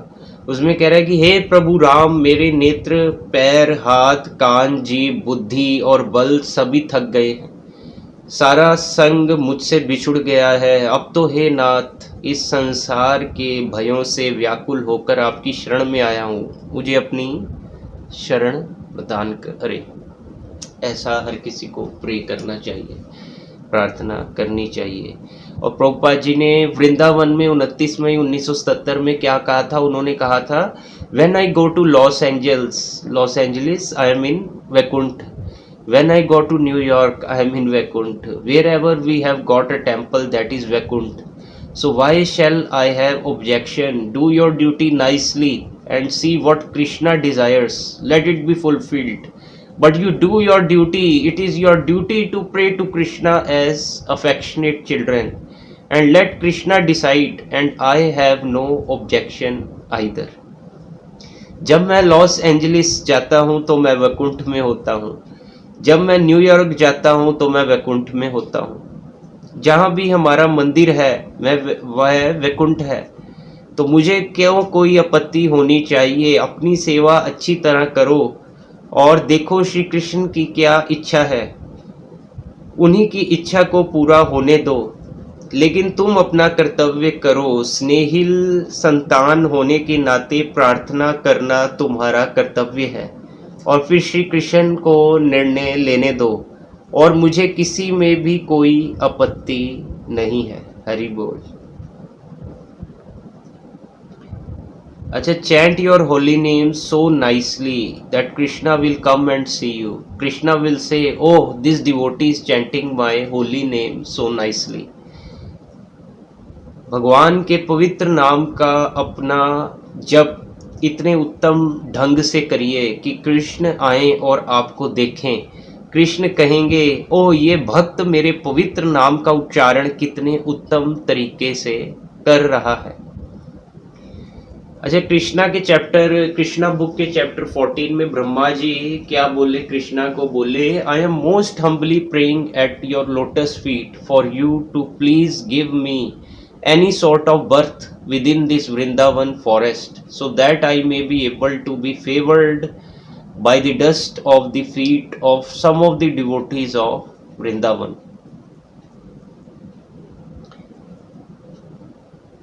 उसमें कह रहा है कि हे प्रभु राम, मेरे नेत्र, पैर, हाथ, कान, जीभ, बुद्धि और बल सभी थक गए हैं। सारा संग मुझसे बिछुड़ गया है। अब तो हे नाथ, इस संसार के भयों से व्याकुल होकर आपकी शरण में आया हूँ, मुझे अपनी शरण प्रदान करें। ऐसा हर किसी को प्रे करना चाहिए, प्रार्थना करनी चाहिए। और प्रभुपाद जी ने वृंदावन में 29 मई 1977 में क्या कहा था? उन्होंने कहा था, when I go to Los Angeles I am in Vaikuntha, when I go to New York I am in Vaikuntha, wherever we have got a temple that is Vaikuntha, so why shall I have objection? Do your duty nicely and see what Krishna desires, let it be fulfilled. But you do your duty. It is your duty to pray to Krishna as affectionate children, and let Krishna decide, and I have no objection either। जब मैं Los Angeles जाता हूँ तो मैं वैकुंठ में होता हूँ, जब मैं न्यूयॉर्क जाता हूँ तो मैं वैकुंठ में होता हूँ। जहाँ भी हमारा मंदिर है वह वैकुंठ है, तो मुझे क्यों कोई आपत्ति होनी चाहिए? अपनी सेवा अच्छी तरह करो और देखो श्री कृष्ण की क्या इच्छा है, उन्हीं की इच्छा को पूरा होने दो। लेकिन तुम अपना कर्तव्य करो। स्नेहिल संतान होने के नाते प्रार्थना करना तुम्हारा कर्तव्य है, और फिर श्री कृष्ण को निर्णय लेने दो, और मुझे किसी में भी कोई आपत्ति नहीं है। हरि बोल। अच्छा, chant your holy name so nicely that Krishna will come and see you. Krishna will say, oh, this devotee is chanting my holy name so nicely। भगवान के पवित्र नाम का अपना जप इतने उत्तम ढंग से करिए कि कृष्ण आए और आपको देखें। कृष्ण कहेंगे, ओह, ये भक्त मेरे पवित्र नाम का उच्चारण कितने उत्तम तरीके से कर रहा है। अच्छा, कृष्णा बुक के चैप्टर 14 में ब्रह्मा जी क्या बोले? कृष्णा को बोले, I am most humbly praying at your lotus feet for you to please give me any sort of birth within this Vrindavan forest, so that I may be able to be favoured by the dust of the feet of some of the devotees of Vrindavan.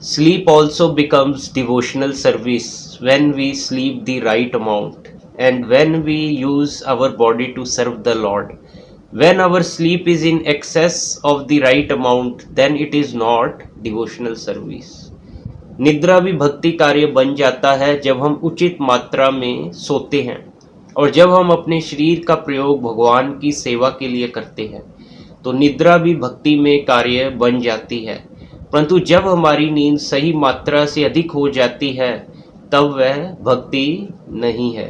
Sleep also becomes devotional service when we sleep the right amount and when we use our body to serve the Lord. When our sleep is in excess of the right amount, then it is not devotional service। निद्रा भी भक्ति कार्य बन जाता है जब हम उचित मात्रा में सोते हैं, और जब हम अपने शरीर का प्रयोग भगवान की सेवा के लिए करते हैं तो निद्रा भी भक्ति में कार्य बन जाती है। परंतु जब हमारी नींद सही मात्रा से अधिक हो जाती है तब वह भक्ति नहीं है।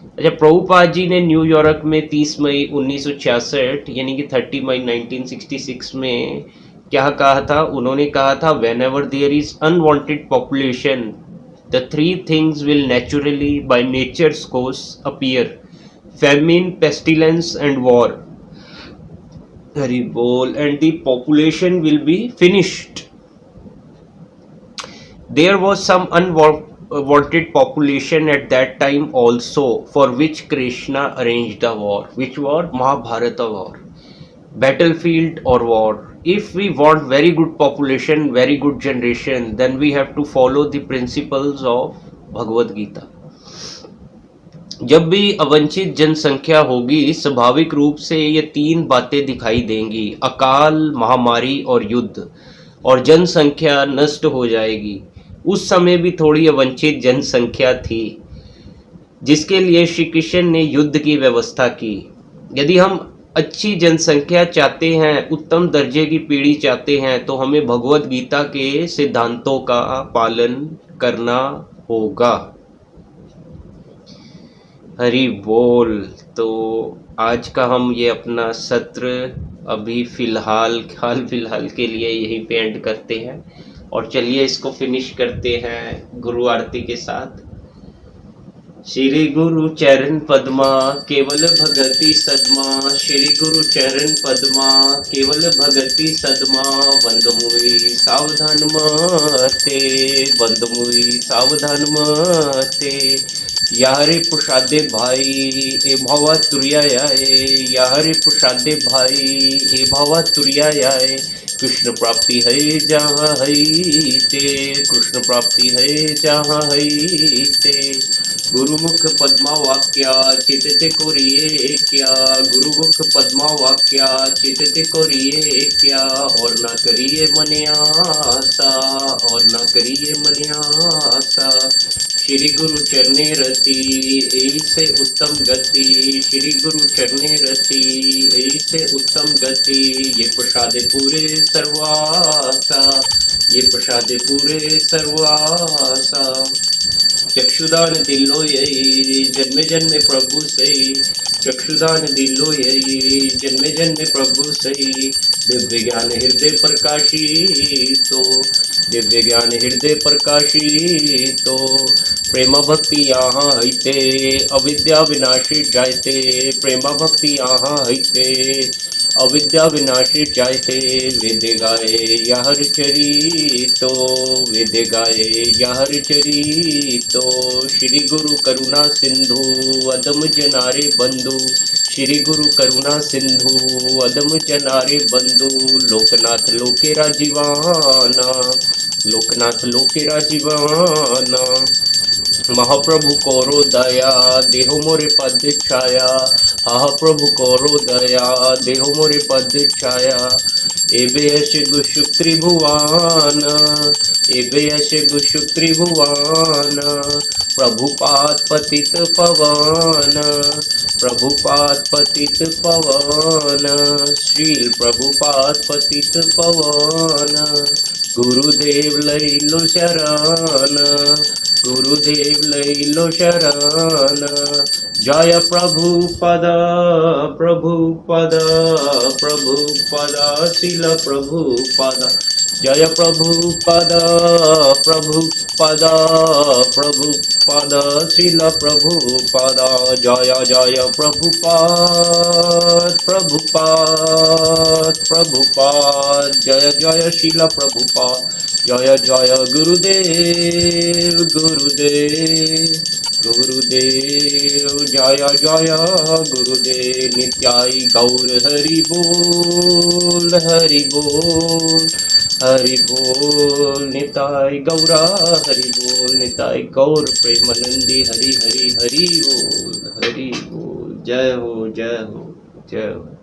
अच्छा, प्रभुपाद जी ने न्यूयॉर्क में 30 मई 1966 यानी कि 30 मई 1966 में क्या कहा था? उन्होंने कहा था, whenever there is unwanted population the three things will naturally by nature's course appear, famine, pestilence and war। Hari bol, and the population will be finished। There was some unwanted population at that time also, for which Krishna arranged a war, which was Mahabharata war, battlefield or war। If we want very good population, very good generation, then we have to follow the principles of Bhagavad Gita। जब भी अवंचित जनसंख्या होगी, स्वाभाविक रूप से ये तीन बातें दिखाई देंगी: अकाल, महामारी और युद्ध, और जनसंख्या नष्ट हो जाएगी। उस समय भी थोड़ी अवंचित जनसंख्या थी, जिसके लिए श्री कृष्ण ने युद्ध की व्यवस्था की। यदि हम अच्छी जनसंख्या चाहते हैं, उत्तम दर्जे की पीढ़ी चाहते हैं, तो हमें भगवत गीता के सिद्धांतों का पालन करना होगा। हरि बोल। तो आज का हम ये अपना सत्र अभी हाल फिलहाल के लिए यही पे एंड करते हैं, और चलिए इसको फिनिश करते हैं गुरु आरती के साथ। श्री गुरु चरण पद्मा केवल भगति सदमा, श्री गुरु चरण पद्मा केवल भगति सदमा, बंद मुई सावधान मते, बंद मुई सावधान मते, यारे प्रसादे भाई ए भावा तुरियाए, यारे प्रसादे भाई ए भावा तुरियाए, कृष्ण प्राप्ति है जहाँ है ते, कृष्ण प्राप्ति है जहाँ है ते, गुरुमुख पद्मा वाक्या चितते कोरिए क्या, गुरुमुख पद्मा वाक्या चितते कोरिए क्या, और ना करिए मन आशा, और ना करिए मन आशा, श्री गुरु चरणे रति ऐसे उत्तम गति, श्री गुरु चरणे रति ऐसे उत्तम गति, ये प्रसाद पूरे सर्वासा, ये प्रसाद पूरे सर्वासा, चक्षुदान दिलो यही जन्मे जन्मे प्रभु सही, चक्षुदान दिलो यही जन्मे जन्मे प्रभु सही, दिव्य ज्ञान हृदय प्रकाशी तो, दिव्य ज्ञान हृदय प्रकाशी तो, प्रेमा भक्ति यहाँ हईते अविद्या विनाशी जायते, प्रेमा भक्ति यहाँ हईते अविद्या विनाशी जायते, वेदे गाए याहर चरी तो, वेदे गाए याहर चरी तो, श्री गुरु करुणा सिंधु अदम जनारे बंधु, श्री गुरु करुणा सिंधु अदम जनारे बंधु, लोकनाथ लोकेरा जीवाना, लोकनाथ लोकेरा जीवाना, महाप्रभु करो दया देहो मोरे पद छाया, महाप्रभु करो दया देहो मोरे पद छाया, एबे यश गुशुक त्रिभुवन, एबे यश गुशुक त्रिभुवन, प्रभुपाद पतित पवन, प्रभुपाद पतित पवन, श्रील प्रभुपाद पतित पवन, गुरुदेव लई लो शरण, गुरुदेव लई लो शरण, जय प्रभुपद प्रभुपद प्रभुपद शिल प्रभुपद, जय प्रभुपद प्रभुपद प्रभुपद शिल प्रभुपद, जय जय प्रभुपाद प्रभुपाद प्रभुपाद, जय जय शिल प्रभुपाद, जय जय गुरुदेव गुरुदेव गुरुदेव, जय जय गुरुदेव, नित्याय गौर हरि बोल हरि बोल हरि बोल, निताय गौरा हरि बोल, निताय गौर प्रेमानंदी हरि हरि हरि बोल हरि बोल, जय हो जय हो जय हो।